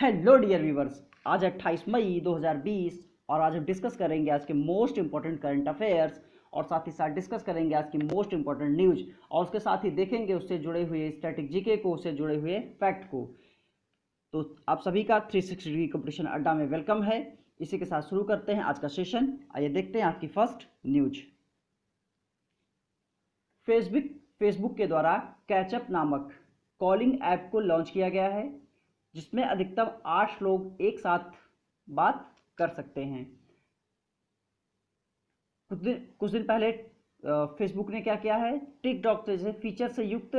Hello dear viewers, आज 28 मई 2020 और आज हम डिस्कस करेंगे आज के मोस्ट इंपॉर्टेंट करंट अफेयर्स और साथ ही साथ डिस्कस करेंगे आज की मोस्ट इंपॉर्टेंट न्यूज और उसके साथ ही देखेंगे उससे जुड़े हुए स्टैटिक जीके को, उससे जुड़े हुए फैक्ट को। तो आप सभी का 360 डिग्री कंपटीशन अड्डा में वेलकम है। इसी के साथ शुरू करते हैं आज का सेशन। आइए देखते हैं आज की फर्स्ट न्यूज। फेसबुक के द्वारा कैचअप नामक कॉलिंग ऐप को लॉन्च किया गया है, जिसमें अधिकतम 8 लोग एक साथ बात कर सकते हैं। कुछ दिन पहले फेसबुक ने क्या किया है, टिकटॉक जैसे फीचर से युक्त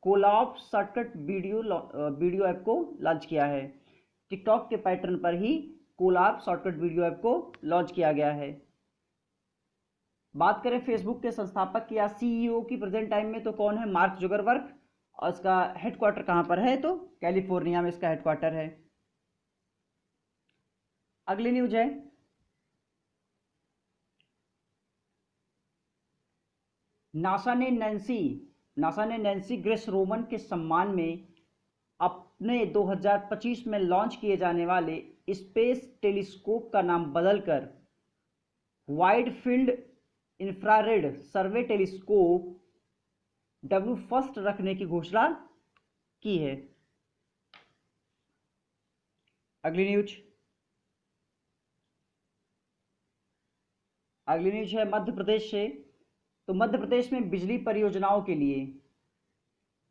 कोलैब शॉर्टकट वीडियो ऐप को लॉन्च किया है। टिकटॉक के पैटर्न पर ही कोलैब शॉर्टकट वीडियो ऐप को लॉन्च किया गया है। बात करें फेसबुक के संस्थापक या सीईओ की प्रेजेंट टाइम में, तो कौन है? Mark Zuckerberg. और इसका हेडक्वार्टर कहां पर है? तो कैलिफोर्निया में इसका हेडक्वार्टर है। अगली न्यूज है, नासा ने नैन्सी ग्रेस रोमन के सम्मान में अपने 2025 में लॉन्च किए जाने वाले स्पेस टेलीस्कोप का नाम बदलकर वाइड फील्ड इंफ्रारेड सर्वे टेलीस्कोप W1 रखने की घोषणा की है। अगली न्यूज है मध्य प्रदेश से। तो मध्य प्रदेश में बिजली परियोजनाओं के लिए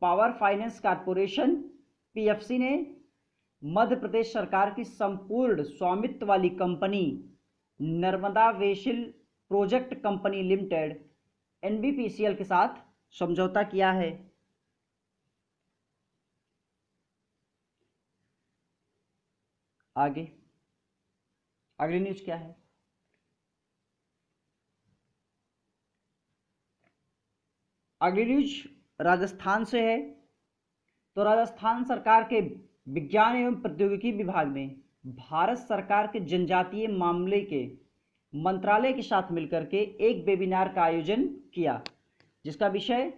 पावर फाइनेंस कॉर्पोरेशन PFC ने मध्य प्रदेश सरकार की संपूर्ण स्वामित्व वाली company Narmada vessel project company limited NBPCL के साथ समझौता किया है। आगे अगली न्यूज क्या है? अगली न्यूज राजस्थान से है। तो राजस्थान सरकार के विज्ञान एवं प्रौद्योगिकी विभाग ने भारत सरकार के जनजातीय मामले के मंत्रालय के साथ मिलकर के एक वेबिनार का आयोजन किया, जिसका विषय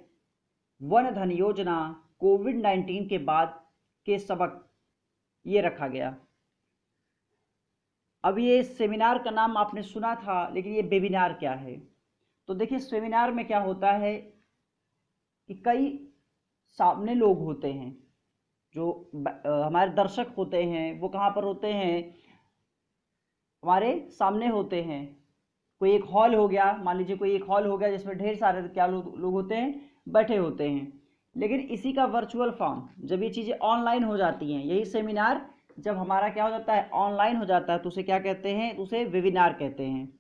वन धन योजना कोविड-19 के बाद के सबक ये रखा गया। अब ये सेमिनार का नाम आपने सुना था, लेकिन ये वेबिनार क्या है? तो देखिए, सेमिनार में क्या होता है कि कई सामने लोग होते हैं, जो हमारे दर्शक होते हैं, वो कहाँ पर होते हैं? हमारे सामने होते हैं। कोई एक हॉल हो गया, मान लीजिए कोई एक हॉल हो गया जिसमें ढेर सारे क्या लोग होते हैं, बैठे होते हैं। लेकिन इसी का वर्चुअल फॉर्म, जब ये चीज़ें ऑनलाइन हो जाती हैं, यही सेमिनार जब हमारा क्या हो जाता है, ऑनलाइन हो जाता है, तो उसे क्या कहते हैं? उसे वेबिनार कहते हैं।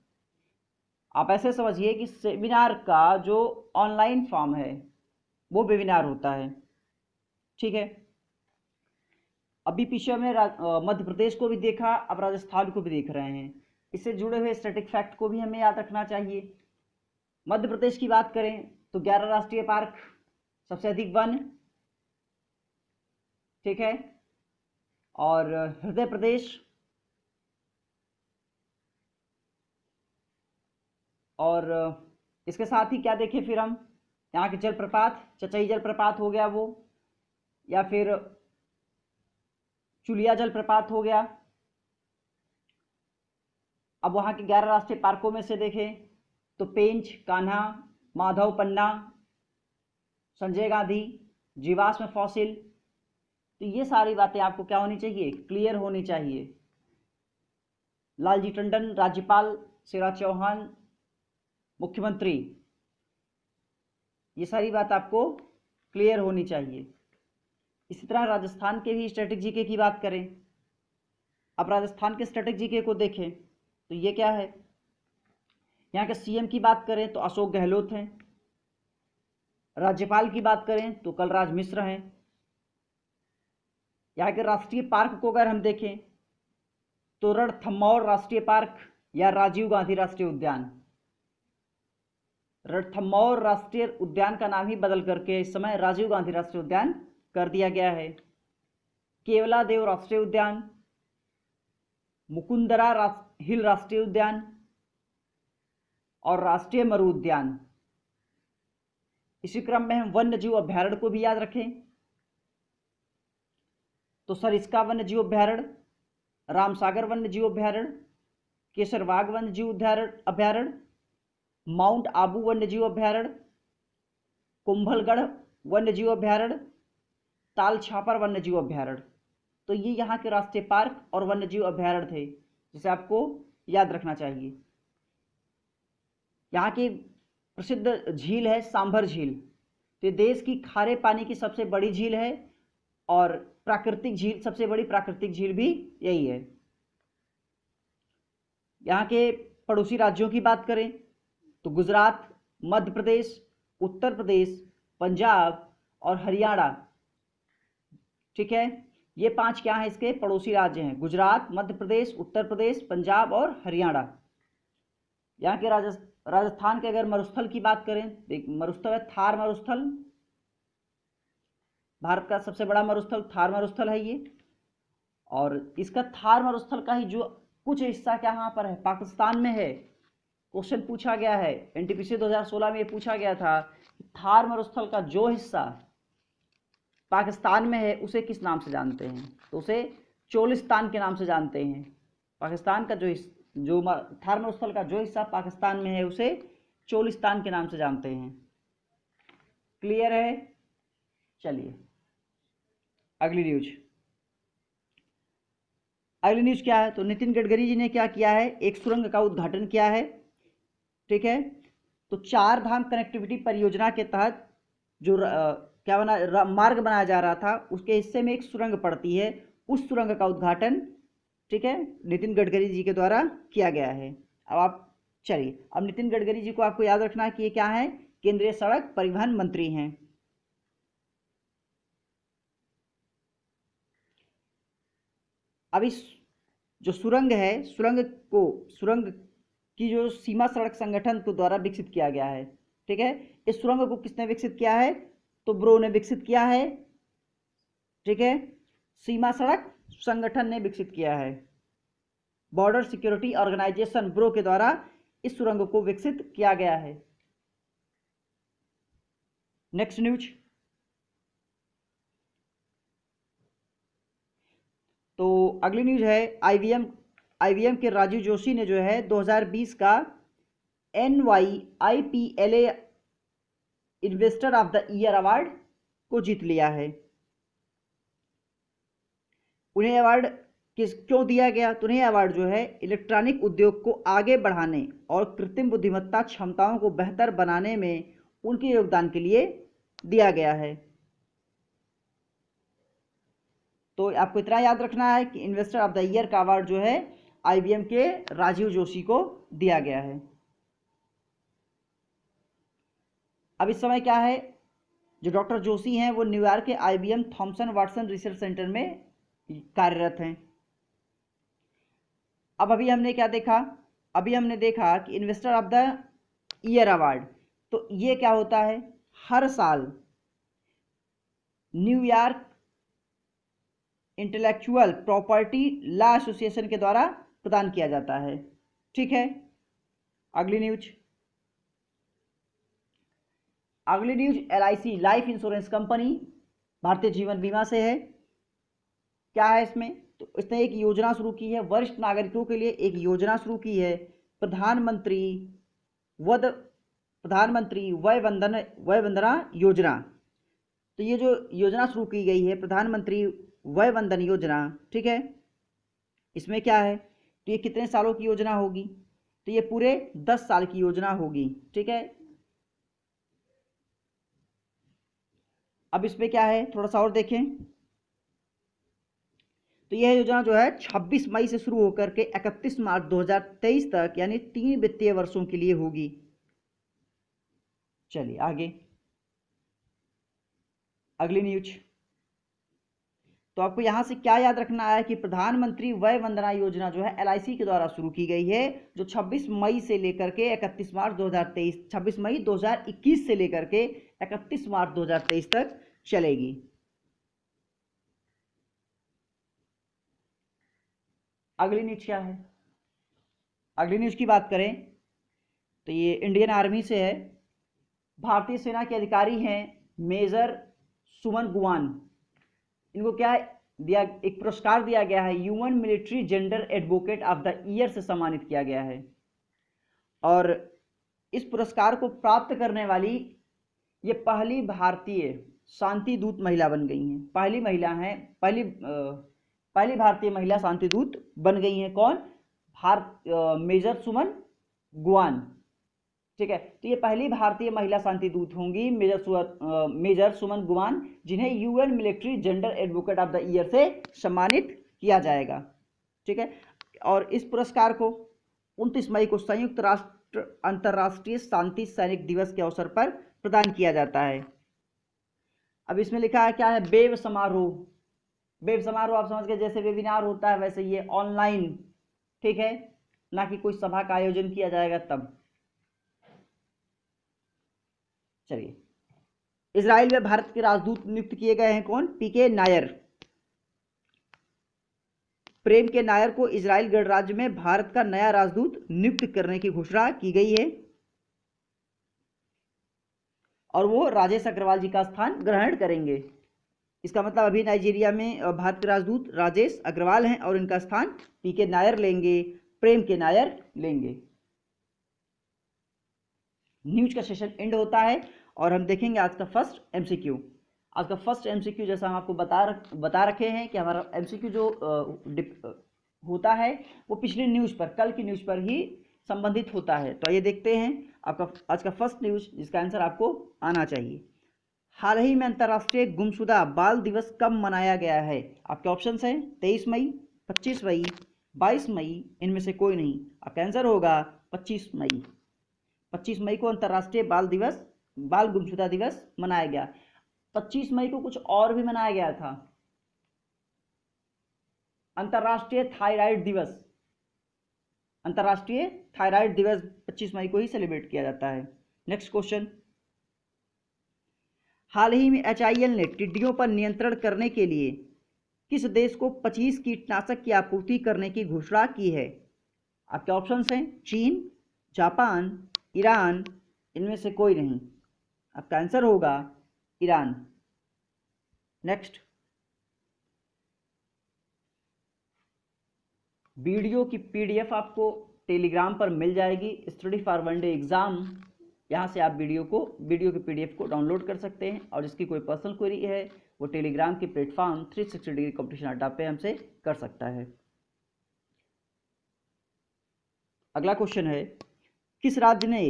आप ऐसे समझिए कि सेमिनार का जो ऑनलाइन फॉर्म है वो वेबिनार होता है। ठीक है, अभी पीछे में मध्य प्रदेश को भी देखा, अब राजस्थान को भी देख रहे हैं। इससे जुड़े हुए स्टैटिक फैक्ट को भी हमें याद रखना चाहिए। मध्य प्रदेश की बात करें तो 11 राष्ट्रीय पार्क, सबसे अधिक वन, ठीक है। और हृदय प्रदेश और इसके साथ ही क्या देखें फिर हम, यहाँ के जलप्रपात, चचई जलप्रपात हो गया वो, या फिर चुलिया जलप्रपात हो गया। अब वहाँ के 11 राष्ट्रीय पार्कों में से देखें तो पेंच, कान्हा, माधव, पन्ना, संजय गांधी, जीवाश्म फॉसिल। तो ये सारी बातें आपको क्या होनी चाहिए? क्लियर होनी चाहिए। लालजी टंडन राज्यपाल, शिवराज चौहान मुख्यमंत्री, ये सारी बात आपको क्लियर होनी चाहिए। इसी तरह राजस्थान के भी स्टैटिक जीके की बात करें। अब राजस्थान के स्टैटिक जीके को देखें तो ये क्या है, यहाँ के CM की बात करें तो अशोक गहलोत हैं। राज्यपाल की बात करें तो कलराज मिश्र हैं। यहाँ के राष्ट्रीय पार्क को अगर हम देखें तो रणथंभौर राष्ट्रीय पार्क या राजीव गांधी राष्ट्रीय उद्यान। रणथंभौर राष्ट्रीय उद्यान का नाम ही बदल करके इस समय राजीव गांधी राष्ट्रीय उद्यान कर दिया गया है। केवला देव राष्ट्रीय उद्यान, मुकुंदरा हिल राष्ट्रीय उद्यान और राष्ट्रीय मरु उद्यान। इसी क्रम में हम वन्य जीव अभ्यारण्य को भी याद रखें। तो तो सरिस्का वन्य जीव अभ्यारण्य, रामसागर वन्य जीव अभ्यारण्य, केसरबाग वन्य जीव अभ्यारण्य, माउंट आबू वन्य जीव अभ्यारण्य, कुंभलगढ़ वन्य जीव अभ्यारण्य, ताल छापर वन्य जीव अभ्यारण्य। तो ये यहाँ के राष्ट्रीय पार्क और वन्य जीव अभ्यारण्य थे जिसे आपको याद रखना चाहिए। यहाँ की प्रसिद्ध झील है सांभर झील। तो देश की खारे पानी की सबसे बड़ी झील है और प्राकृतिक झील, सबसे बड़ी प्राकृतिक झील भी यही है। यहाँ के पड़ोसी राज्यों की बात करें तो गुजरात, मध्य प्रदेश, उत्तर प्रदेश, पंजाब और हरियाणा, ठीक है। ये 5 क्या है इसके पड़ोसी राज्य हैं, गुजरात, मध्य प्रदेश, उत्तर प्रदेश, पंजाब और हरियाणा। यहाँ के राजस्थान के अगर मरुस्थल की बात करें, देख मरुस्थल है थार मरुस्थल, भारत का सबसे बड़ा मरुस्थल थार मरुस्थल है ये। और इसका थार मरुस्थल का ही जो कुछ हिस्सा क्या यहाँ पर है, पाकिस्तान में है। क्वेश्चन पूछा गया है एनटीपीसी 2016 में, ये पूछा गया था थार मरुस्थल का जो हिस्सा पाकिस्तान में है उसे किस नाम से जानते हैं, तो उसे चोलिस्तान के नाम से जानते हैं। पाकिस्तान का जो थार मरुस्थल का जो हिस्सा पाकिस्तान में है उसे चोलिस्तान के नाम से जानते हैं। क्लियर है? चलिए अगली न्यूज। अगली न्यूज क्या है, तो नितिन गडकरी जी ने क्या किया है, एक सुरंग का उद्घाटन किया है, ठीक है। तो 4 धाम कनेक्टिविटी परियोजना के तहत जो क्या बना मार्ग बनाया जा रहा था उसके हिस्से में एक सुरंग पड़ती है, उस सुरंग का उद्घाटन, ठीक है, नितिन गडकरी जी के द्वारा किया गया है। अब आप चलिए, अब नितिन गडकरी जी को आपको याद रखना है कि ये क्या है, केंद्रीय सड़क परिवहन मंत्री हैं। अब इस जो सुरंग है, सुरंग की जो सीमा सड़क संगठन के द्वारा विकसित किया गया है, ठीक है। इस सुरंग को किसने विकसित किया है, तो ब्रो ने विकसित किया है, ठीक है। सीमा सड़क संगठन ने विकसित किया है, बॉर्डर सिक्योरिटी ऑर्गेनाइजेशन ब्रो के द्वारा इस सुरंग को विकसित किया गया है। Next news. तो अगली न्यूज है आईवीएम के राजीव जोशी ने जो है 2020 का NYIPLA investor of the year award को जीत लिया है। उन्हें अवार्ड क्यों दिया गया, तो उन्हें अवार्ड जो है इलेक्ट्रॉनिक उद्योग को आगे बढ़ाने और कृत्रिम बुद्धिमत्ता क्षमताओं को बेहतर बनाने में उनके योगदान के लिए दिया गया है। तो आपको इतना याद रखना है कि इन्वेस्टर ऑफ द ईयर का अवार्ड जो है आईबीएम के राजीव जोशी को दिया गया है। अब इस समय क्या है, जो डॉक्टर जोशी हैं वो न्यूयॉर्क के IBM Thomson Watson research centre में कार्यरत हैं। अब अभी हमने क्या देखा, अभी हमने देखा कि investor of the year award, तो ये क्या होता है, हर साल New York intellectual property law association के द्वारा प्रदान किया जाता है, ठीक है। अगली news LIC life insurance company Bharatiya Jeevan बीमा से है। क्या है इसमें, तो इसने एक योजना शुरू की है, वरिष्ठ नागरिकों के लिए एक योजना शुरू की है, प्रधानमंत्री वय वंदना योजना। तो ये जो योजना शुरू की गई है प्रधानमंत्री वय वंदन योजना, ठीक है, इसमें क्या है, तो ये कितने सालों की योजना होगी, तो ये पूरे 10 साल की योजना होगी, ठीक है। अब इसमें क्या है, थोड़ा सा और देखें, तो यह योजना जो है 26 मई से शुरू होकर के 31 मार्च 2023 तक यानी 3 वित्तीय वर्षों के लिए होगी। चलिए आगे अगली न्यूज। तो आपको यहां से क्या याद रखना है कि प्रधानमंत्री वय वंदना योजना जो है LIC के द्वारा शुरू की गई है, जो 26 मई से लेकर के 31 मार्च 2023, 26 मई 2021 से लेकर के 31 मार्च 2023 तक चलेगी। अगली न्यूज क्या है, अगली न्यूज की बात करें तो ये इंडियन आर्मी से है। भारतीय सेना के अधिकारी हैं मेजर सुमन गुआन, इनको क्या एक पुरस्कार दिया गया है, human military gender advocate of the year से सम्मानित किया गया है। और इस पुरस्कार को प्राप्त करने वाली ये पहली भारतीय शांति दूत महिला बन गई हैं। पहली महिला हैं, पहली भारतीय महिला शांति दूत बन गई हैं। कौन? मेजर सुमन गुआन। ठीक है, तो ये पहली भारतीय महिला शांति दूत होंगी मेजर सुमन गुआन, जिन्हें UN military gender advocate of the year से सम्मानित किया जाएगा। ठीक है, और इस पुरस्कार को 29 मई को संयुक्त राष्ट्र अंतर्राष्ट्रीय शांति सैनिक दिवस के अवसर पर प्रदान किया जाता है। अब इसमें लिखा है क्या है? वेब समारोह। वेब समारोह आप समझ गए, जैसे वेबिनार होता है वैसे ये ऑनलाइन, ठीक है, ना कि कोई सभा का आयोजन किया जाएगा तब। चलिए, इजराइल में भारत के राजदूत नियुक्त किए गए हैं। कौन? पीके नायर। प्रेम के नायर को इजराइल गणराज्य में भारत का नया राजदूत नियुक्त करने की घोषणा की गई है और वो राजेश अग्रवाल जी का स्थान ग्रहण करेंगे। इसका मतलब अभी नाइजीरिया में भारत के राजदूत राजेश अग्रवाल हैं और इनका स्थान पीके नायर लेंगे, प्रेम के नायर लेंगे। न्यूज का सेशन एंड होता है और हम देखेंगे आज का फर्स्ट एमसीक्यू। आज का फर्स्ट एमसीक्यू जैसा हम आपको बता रखे हैं कि हमारा एमसीक्यू जो होता है वो पिछली न्यूज़ पर, कल की न्यूज़ पर ही संबंधित होता है। तो आइए देखते हैं आपका आज का फर्स्ट न्यूज़, जिसका आंसर आपको आना चाहिए। हाल ही में अंतर्राष्ट्रीय गुमशुदा बाल दिवस कब मनाया गया है? आपके ऑप्शंस हैं 23 मई, 25 मई, 22 मई, इनमें से कोई नहीं। आपका आंसर होगा 25 मई। 25 मई को अंतर्राष्ट्रीय बाल गुमशुदा दिवस मनाया गया। 25 मई को कुछ और भी मनाया गया था, अंतर्राष्ट्रीय थायराइड दिवस। अंतर्राष्ट्रीय थायराइड दिवस 25 मई को ही सेलिब्रेट किया जाता है। नेक्स्ट क्वेश्चन, हाल ही में HIL ने टिड्डियों पर नियंत्रण करने के लिए किस देश को 25 कीटनाशक की आपूर्ति करने की घोषणा की है? आपके ऑप्शंस हैं चीन, जापान, ईरान, इनमें से कोई नहीं। आपका आंसर होगा ईरान। नेक्स्ट, वीडियो की PDF आपको टेलीग्राम पर मिल जाएगी, study for one day exam. यहाँ से आप वीडियो की PDF को डाउनलोड कर सकते हैं और जिसकी कोई पर्सनल क्वेरी है वो टेलीग्राम के प्लेटफॉर्म 360 डिग्री कॉम्पिटिशन अड्डा पे हमसे कर सकता है। अगला क्वेश्चन है, किस राज्य ने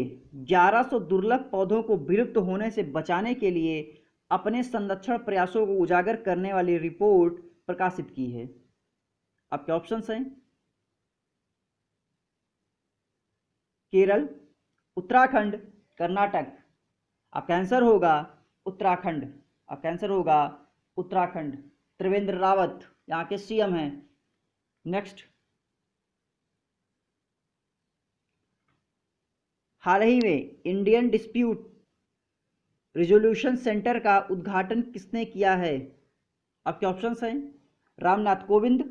1100 दुर्लभ पौधों को विलुप्त होने से बचाने के लिए अपने संरक्षण प्रयासों को उजागर करने वाली रिपोर्ट प्रकाशित की है? आपके ऑप्शंस हैं केरल, उत्तराखंड, कर्नाटक। आपका आंसर होगा उत्तराखंड। आपका आंसर होगा उत्तराखंड। त्रिवेंद्र रावत यहाँ के CM हैं। नेक्स्ट, हाल ही में इंडियन डिस्प्यूट रिजोल्यूशन सेंटर का उद्घाटन किसने किया है? आपके ऑप्शंस हैं रामनाथ कोविंद,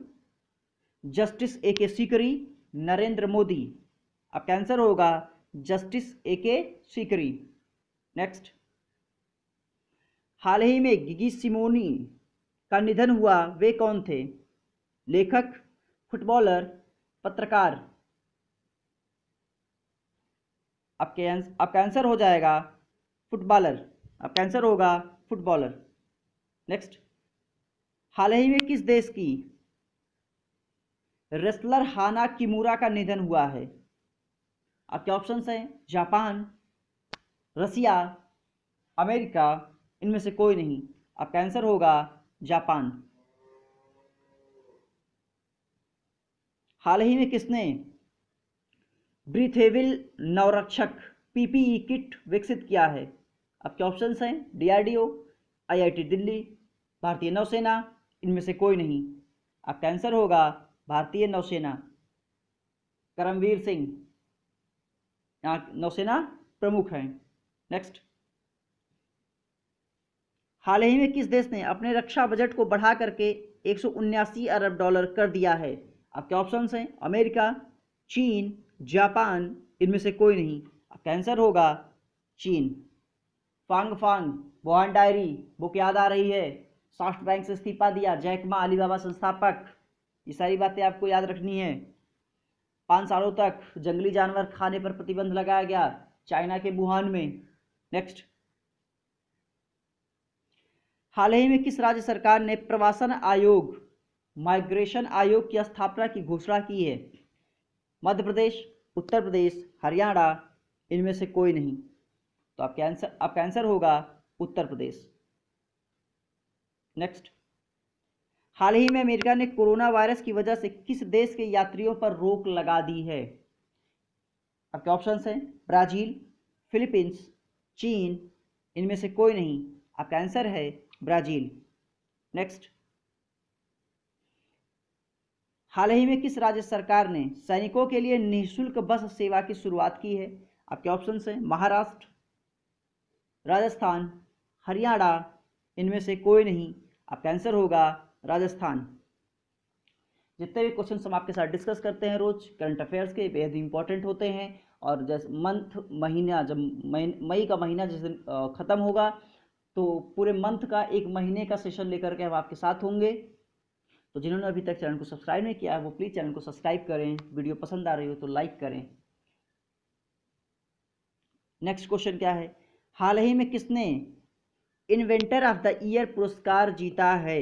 जस्टिस AK सीकरी, नरेंद्र मोदी। आपका आंसर होगा जस्टिस AK सीकरी। नेक्स्ट, हाल ही में गिगी सिमोनी का निधन हुआ, वे कौन थे? लेखक, फुटबॉलर, पत्रकार। आपका आंसर हो जाएगा फुटबॉलर। आपका आंसर होगा फुटबॉलर। नेक्स्ट, हाल ही में किस देश की रेसलर हाना किमुरा का निधन हुआ है? आपके ऑप्शंस हैं जापान, रसिया, अमेरिका, इनमें से कोई नहीं। आपका आंसर होगा जापान। हाल ही में किसने ब्रीथेबल नवरक्षक PPE किट विकसित किया है? आपके ऑप्शंस हैं DRDO, IIT दिल्ली, भारतीय नौसेना, इनमें से कोई नहीं। आपका आंसर होगा भारतीय नौसेना। करमवीर सिंह यहाँ नौसेना प्रमुख हैं। नेक्स्ट, हाल ही में किस देश ने अपने रक्षा बजट को बढ़ा करके 179 अरब डॉलर कर दिया है? आपके ऑप्शंस हैं अमेरिका, चीन, जापान, इनमें से कोई नहीं। आपका आंसर होगा चीन। फांग फांग, वुहान डायरी बुक याद आ रही है? सॉफ्ट बैंक से इस्तीफा दिया, जैक मा अलीबाबा संस्थापक, ये सारी बातें आपको याद रखनी है। 5 सालों तक जंगली जानवर खाने पर प्रतिबंध लगाया गया चाइना के वुहान में। नेक्स्ट, हाल ही में किस राज्य सरकार ने प्रवासन आयोग, माइग्रेशन आयोग की स्थापना की घोषणा की है? मध्य प्रदेश, उत्तर प्रदेश, हरियाणा, इनमें से कोई नहीं। तो आपका आंसर होगा उत्तर प्रदेश। नेक्स्ट, हाल ही में अमेरिका ने कोरोना वायरस की वजह से किस देश के यात्रियों पर रोक लगा दी है? आपके ऑप्शंस हैं ब्राजील, फिलीपींस, चीन, इनमें से कोई नहीं। आपका आंसर है ब्राजील। नेक्स्ट, हाल ही में किस राज्य सरकार ने सैनिकों के लिए निःशुल्क बस सेवा की शुरुआत की है? आपके ऑप्शंस हैं महाराष्ट्र, राजस्थान, हरियाणा, इनमें से कोई नहीं। आपका आंसर होगा राजस्थान। जितने भी क्वेश्चन हम आपके साथ डिस्कस करते हैं रोज करंट अफेयर्स के, बेहद इंपॉर्टेंट होते हैं। और जैसे महीना जब मई का महीना जिस दिन ख़त्म होगा तो पूरे मंथ का 1 महीने का सेशन लेकर के हम आपके साथ होंगे। तो जिन्होंने अभी तक चैनल को सब्सक्राइब नहीं किया है वो प्लीज़ चैनल को सब्सक्राइब करें, वीडियो पसंद आ रही हो तो लाइक करें। नेक्स्ट क्वेश्चन क्या है? हाल ही में किसने इन्वेंटर ऑफ द ईयर पुरस्कार जीता है?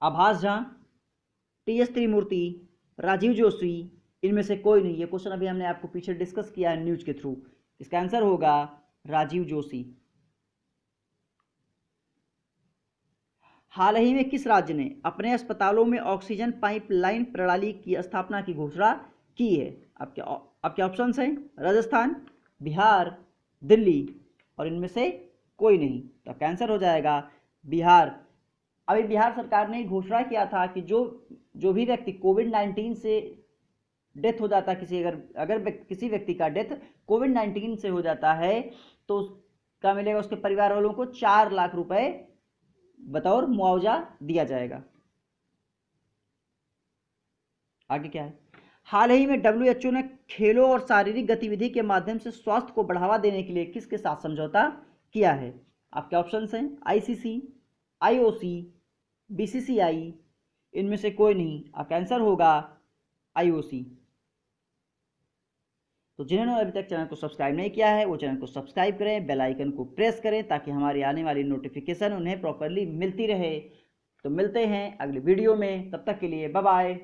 आभास झा, टी.एस. त्रिमूर्ति, राजीव जोशी, इनमें से कोई नहीं। ये क्वेश्चन अभी हमने आपको पीछे डिस्कस किया है न्यूज के थ्रू। इसका आंसर होगा राजीव जोशी। हाल ही में किस राज्य ने अपने अस्पतालों में ऑक्सीजन पाइपलाइन प्रणाली की स्थापना की घोषणा की है? आपके ऑप्शंस हैं राजस्थान, बिहार, दिल्ली, और इनमें से कोई नहीं। तो कैंसर हो जाएगा बिहार। अभी बिहार सरकार ने घोषणा किया था कि जो भी व्यक्ति कोविड-19 से डेथ हो जाता है, अगर किसी व्यक्ति का डेथ कोविड-19 से हो जाता है तो क्या मिलेगा? उसके परिवार वालों को 4 लाख रुपए बतौर मुआवजा दिया जाएगा। आगे क्या है? हाल ही में WHO ने खेलों और शारीरिक गतिविधि के माध्यम से स्वास्थ्य को बढ़ावा देने के लिए किसके साथ समझौता किया है? आपके ऑप्शंस हैं ICC, IOC, BCCI, इनमें से कोई नहीं। आपका आंसर होगा IOC। तो जिन्होंने अभी तक चैनल को सब्सक्राइब नहीं किया है वो चैनल को सब्सक्राइब करें, बेल आइकन को प्रेस करें ताकि हमारी आने वाली नोटिफिकेशन उन्हें प्रॉपरली मिलती रहे। तो मिलते हैं अगली वीडियो में, तब तक के लिए बाय बाय।